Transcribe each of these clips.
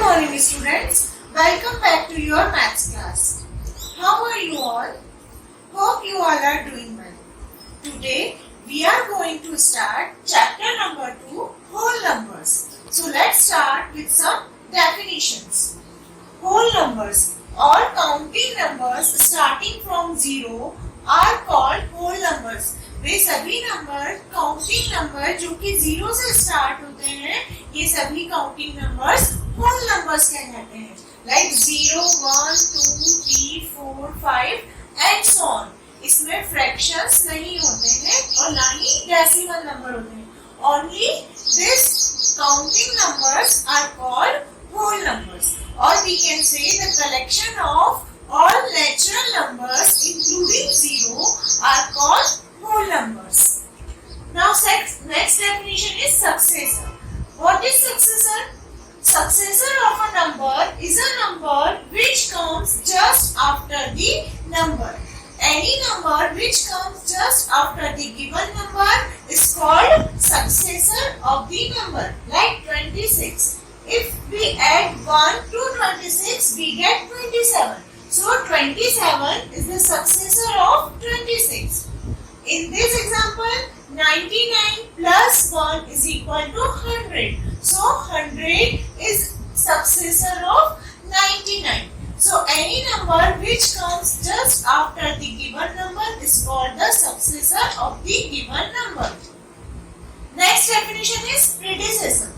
morning students, welcome back to your maths class. How are you all? Hope you all are doing well. Today we are going to start chapter number 2, whole numbers. So let's start with some definitions. Whole numbers or counting numbers starting from 0 are called whole numbers. वे सभी number counting number जो कि 0 से start होते हैं, ये सभी counting numbers whole numbers कहलाते हैं. Like 0, 1, 2, 3, 4, 5 and so on. इसमें फ्रैक्शंस नहीं होते हैं और ना ही डेसिमल नंबर होते हैं. Only this counting numbers are called whole numbers, or we can say the collection of all natural numbers including 0 are called whole numbers. Now next definition is successor. What is successor? Successor of a number is a number which comes just after the number. Any number which comes just after the given number is called successor of the number. Like 26. If we add 1 to 26, we get 27. So 27 is the successor of 26. In this example, 99 plus 1 is equal to 100. So 100 is successor of 99. So any number which comes just after the given number is called the successor of the given number. Next definition is predecessor.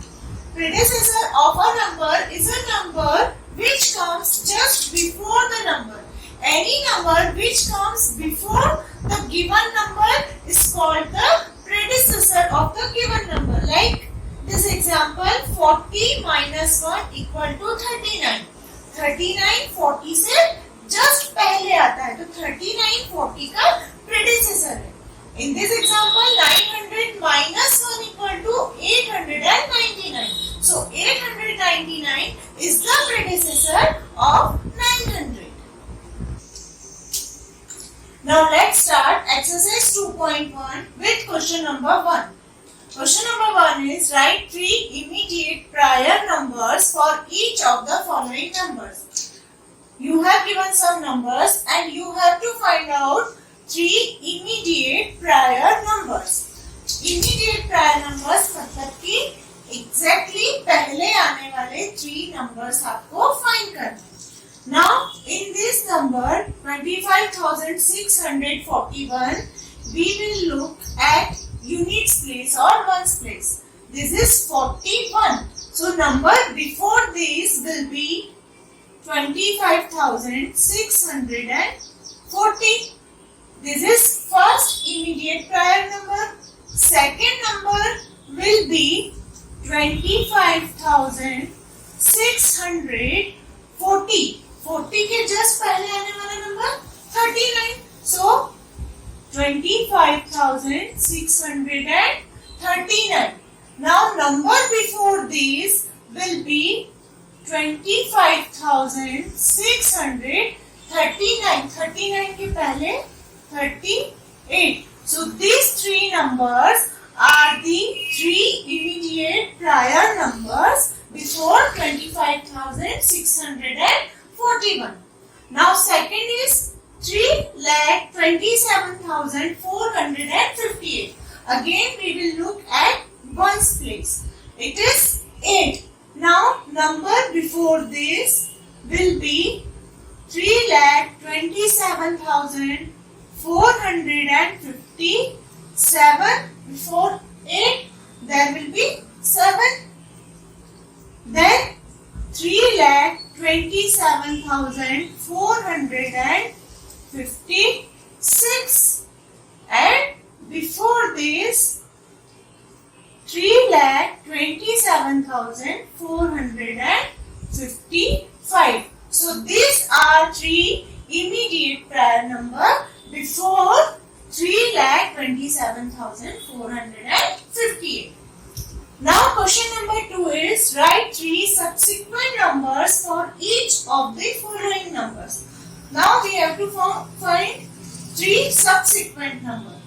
Predecessor of a number is a number which comes just before the number. Any number which comes before the given number is called the predecessor of the given number. Like this example, 40 minus 1 equal to 39. 39 40 से just पहले आता है, तो 39 40 का predecessor है. In this example, 900 minus 1 equal to 899. So 899 is the predecessor of 900. Now let's start exercise 2.1 with question number 1. Question number 1 is write 3 immediate prior numbers for each of the following numbers. You have given some numbers and you have to find out 3 immediate prior numbers. Immediate prior numbers मतलब कि exactly पहले आने वाले 3 numbers आपको find करना. Now in this number 25,641 we will look at units place or ones place. This is 41. So number before this will be 25,640. This is first immediate prior number. Second number will be 25,640. 40 के just पहले आने वाला number 39. So 25,639. Now number before this will be 25,639. 39 के पहले 38. So these 3 numbers are the 3 immediate prior numbers before 25,641. Now second is 3,27,458. Again we will look at ones place. It is 8. Now number before this will be 3,27,457. Before 8 there will be 7. Then 3,27,456. And before this 3,27,455. So these are 3 immediate prior number before 3,27,458. Now question number 2 is write 3 subsequent numbers for each of the following numbers. Now we have to find 3 subsequent numbers.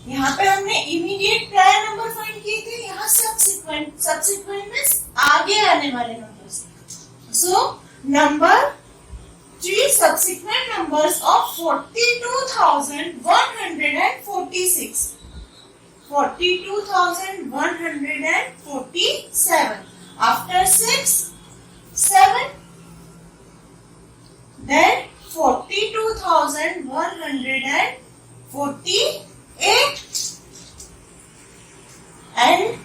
यहाँ पे हमने immediate prior number find किए थे, यहाँ subsequent means आगे आने वाले numbers. So number 3 subsequent numbers of 42,146. 42,147. After 6, 7. Then 42,148. And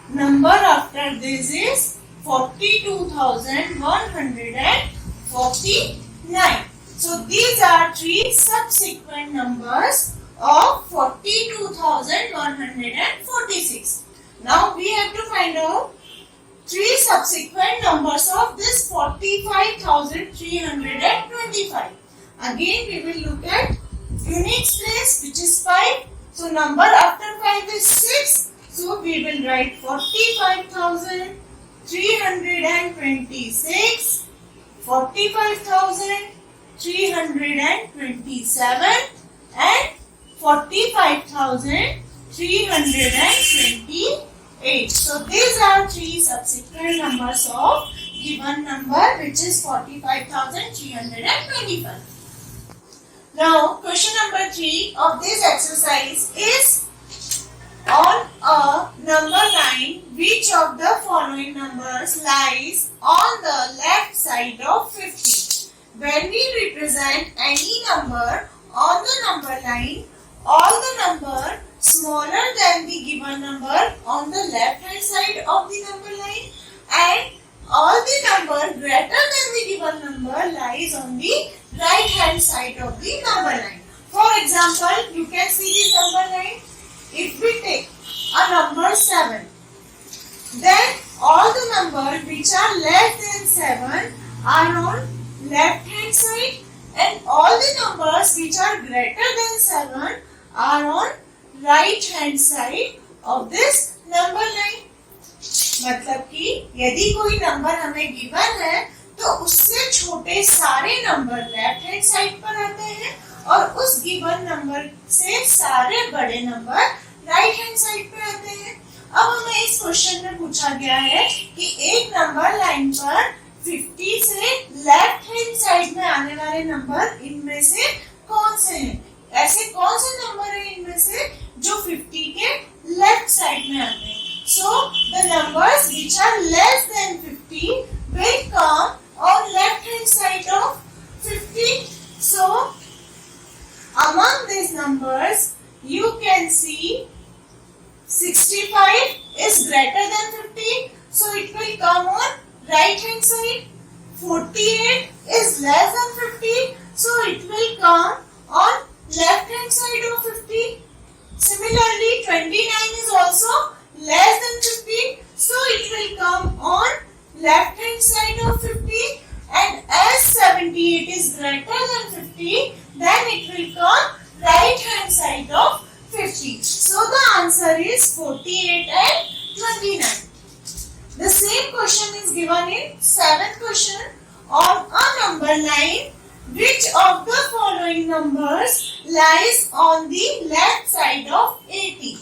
number after this is 42,149. So these are 3 subsequent numbers of 42,146. Now we have to find out 3 subsequent numbers of this 45,325. Again we will look at units place, which is 5. So number after 5 is 6. So we will write 45,326, 45,327 and 45,328. So these are 3 subsequent numbers of given number, which is 45,325. Now question number 3 of this exercise is, on a number line, which of the following numbers lies on the left side of 50? When we represent any number on the number line, all the number smaller than the given number on the left hand side of the number line and all the number greater than the given number lies on the right hand side of the number line. For example, you can see this number line. If we take a number 7, then all the numbers which are less than 7 are on left hand side and all the numbers which are greater than 7 are on right hand side of this number line. मतलब कि यदि कोई number हमें given है तो उससे छोटे सारे नंबर लेफ्ट हैंड साइड पर आते हैं और उस गिवन नंबर से सारे बड़े नंबर राइट हैंड साइड पे आते हैं। अब हमें इस क्वेश्चन में पूछा गया है कि एक नंबर लाइन पर 50 से लेफ्ट हैंड साइड में आने वाले नंबर इनमें से कौन से हैं? ऐसे कौन से नंबर हैं इनमें से जो 50 के लेफ्ट साइड में आते हैं? So the numbers which are less than 50 will come on left hand side of 50. So among these numbers you can see 65 is greater than 50, so it will come on right hand side. 48 is less than 50, so it will come on left hand side of 50. Similarly, 29 is also less than 50, so it will come on left hand side of 50, and as 78 is greater than 50, then it will come right hand side of 50. So the answer is 48 and 29. The same question is given in 7th question. On a number line, which of the following numbers lies on the left side of 80?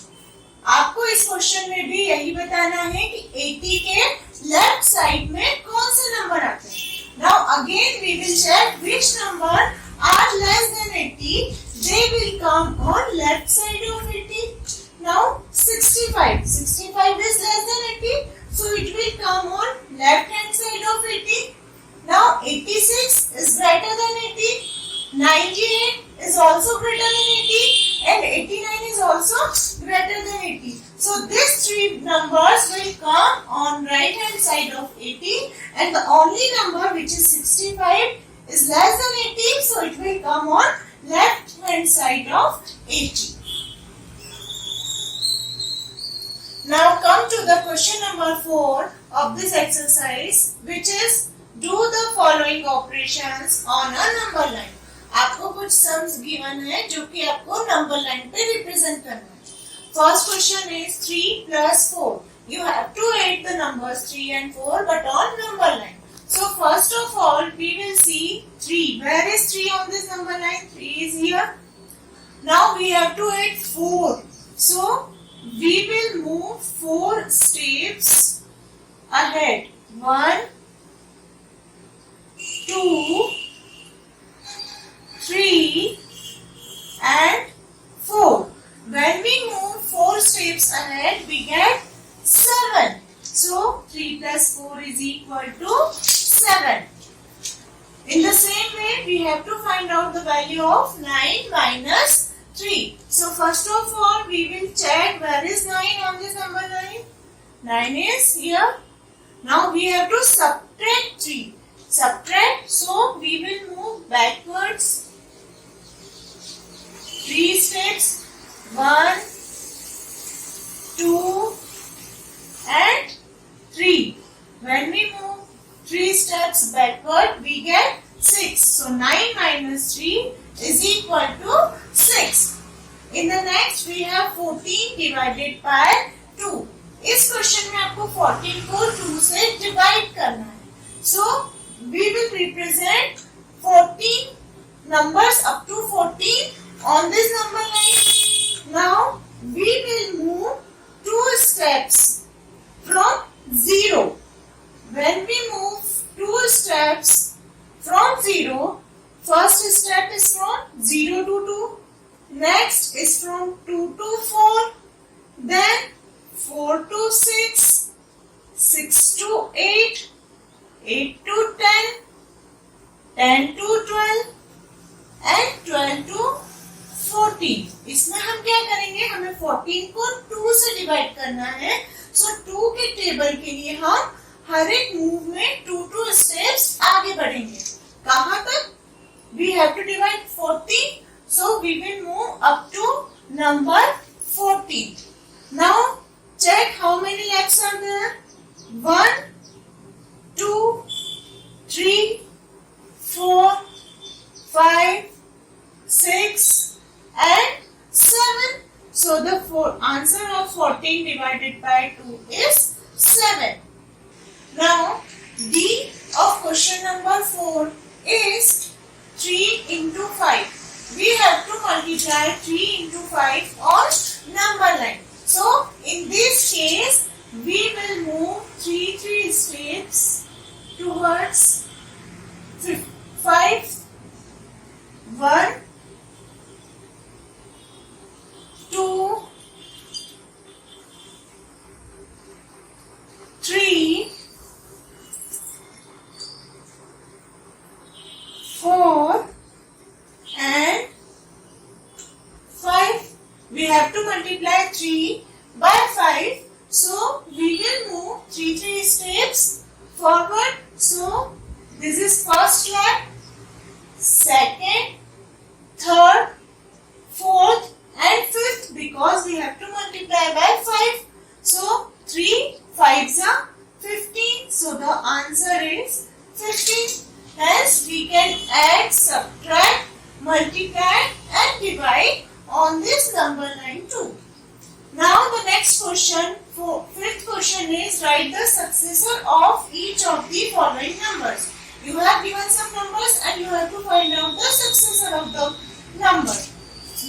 आपको इस question में भी यही बताना है कि 80 के left side में कौन से नंबर आते हैं। Now again we will check which number are less than 80. They will come on left side of 80. Now 65. 65 is less than 80, so it will come on left hand side of 80. Now 86 is greater than 80. 98 is also greater than 80 and 89 is also greater than 80. So these 3 numbers will come on right hand side of 80 and the only number which is 65 is less than 80, so it will come on left hand side of 80. Now come to the question number 4 of this exercise, which is do the following operations on a number line. आपको कुछ sums given है जो कि आपको number line पे represent करना है। First question is 3 plus 4. You have to add the numbers 3 and 4 but on number line. So first of all we will see 3. Where is 3 on this number line? 3 is here. Now we have to add 4. So we will move 4 steps ahead. 1, 2, 3 and 4. When we move 4 steps ahead, we get 7. So 3 plus 4 is equal to 7. In the same way, we have to find out the value of 9 minus 3. So first of all, we will check where is 9 on this number line. 9 is here. Now we have to subtract 3. Subtract, so we will move backwards 3 steps. 1, 2 and 3. When we move 3 steps backward, we get 6. So 9 minus 3 is equal to 6. In the next, we have 14 divided by 2. इस question में आपको 14 को 2 से divide करना है. So we will represent 14 numbers up to 14 on this number line. Now we will move 2 steps from 0. When we move 2 steps from 0, first step is from 0 to 2, next is from 2 to 4, then 4 to 6, 6 to 8, 8 to 10, 10 to 12 and 12 to 14. इसमें हम क्या करेंगे, हमें 14 को 2 से divide करना है. सो 2 के टेबल के लिए हम हर एक मूव में 2 स्टेप्स आगे बढ़ेंगे. कहाँ तक? We have to divide 14, so we will move up to number 14. Now check how many lakhs are there. 1, 2, 3, 4, 5, 6 and 7. So the answer of 14 divided by 2 is 7. Now D of question number 4 is 3 into 5. We have to multiply 3 into 5 on number line. So in this case, we will move 3 steps towards 5. 1, 2, 3, 4 and 5. We have to multiply 3 by 5. So we will move 3 steps forward. So this is first lap, second, third, fourth and fifth, because we have to multiply by 5. So 3 5s are 15. So the answer is 15. Hence we can add, subtract, multiply and divide on this number line too. Now the next question, fifth question is write the successor of each of the following numbers. You have given some numbers and you have to find out the successor of the number.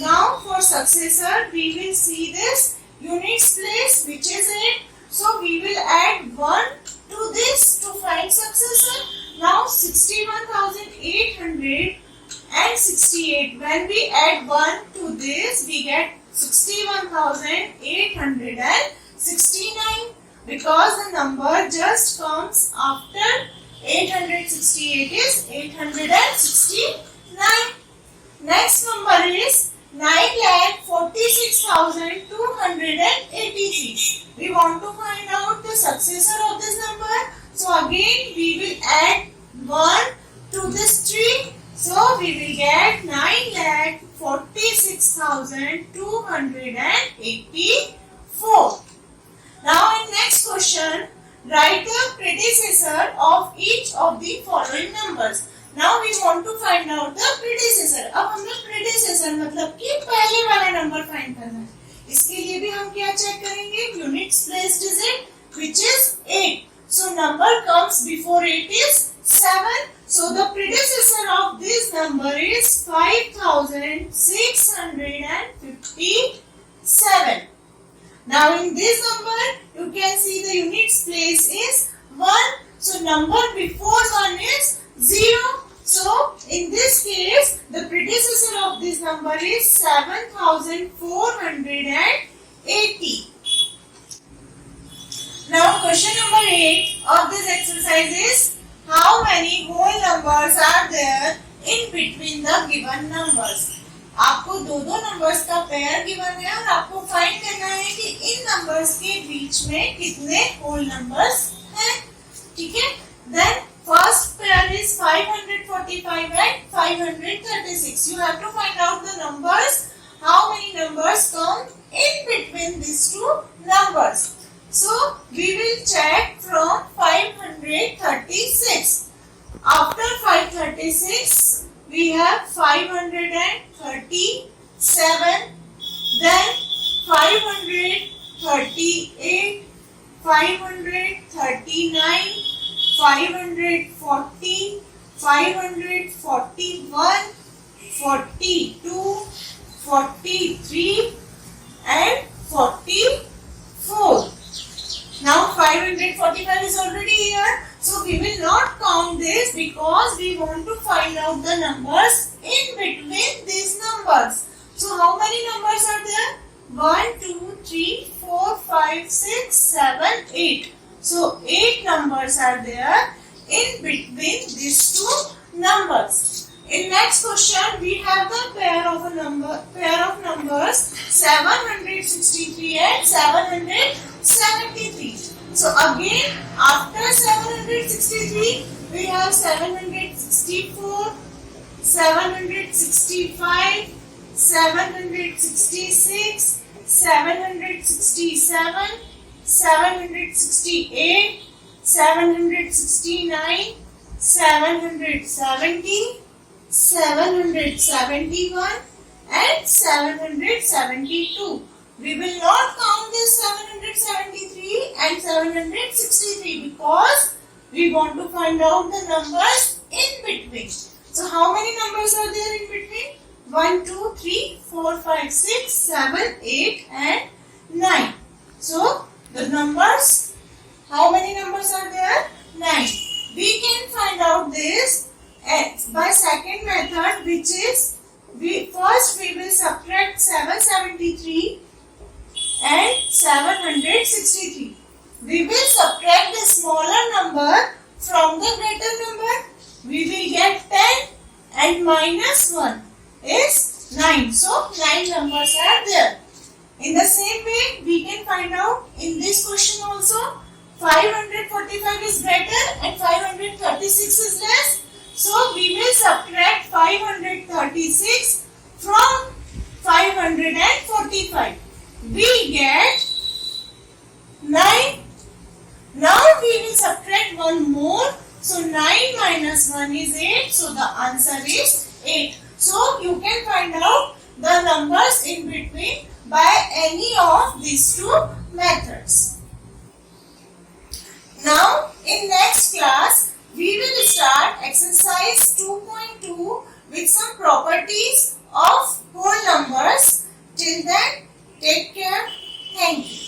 Now for successor, we will see this units place, which is 8. So we will add 1 to this to find successor. Now 61,868. When we add 1 to this, we get 61,869, because the number just comes after 868 is 869. Next number is 9,46,283. We want to find out the successor of this number. So again we will add 1 to this tree. So we will get 9,46,284. Now in next question, write the predecessor of each of the following numbers. Now we want to find out the predecessor. अब हम लोग predecessor मतलब कि पहले वाला number find करना है. इसके लिए भी हम क्या चेक करेंगे? Units placed is it, which is 8. So number comes before 8 is 7. So the predecessor of this number is 5,657. Now in this number, you can see the units place is 1. So number before 1 is 0. 1480. Now question number 8 of this exercise is how many whole numbers are there in between the given numbers. आपको दो numbers का pair given है और आपको find करना है कि इन numbers के बीच में कितने होल नंबर्स हैं. ठीक है. Then first pair is 545 and 536. You have to find out the numbers. How many numbers come in between these two numbers? So we will check from 536. After 536, we have 537, then 538, 539, 540, 541, 42, 43 and 44. Now 545 is already here. So we will not count this because we want to find out the numbers in between these numbers. So how many numbers are there? 1, 2, 3, 4, 5, 6, 7, 8. So 8 numbers are there in between these two numbers. In next question we have the pair of numbers 763 and 773. So again, after 763, we have 764, 765, 766, 767, 768, 769, 770, 771 and 772. We will not count this 773 and 763 because we want to find out the numbers in between. So how many numbers are there in between? 1, 2, 3, 4, 5, 6, 7, 8 and 9. So the numbers, how many numbers are there? 9. We can find out this by second method, which is we will subtract 773 and 763. We will subtract the smaller number from the greater number. We will get 10 and minus 1 is 9. So 9 numbers are there. In the same way, we can find out in this question also 545 is greater and 536 is less. So we will subtract 536 from 545. We get 9. Now we will subtract one more. So 9 minus 1 is 8. So the answer is 8. So you can find out the numbers in between by any of these two methods. Now in next class we will start exercise 2.2 with some properties of whole numbers. Till then, take care. Thank you.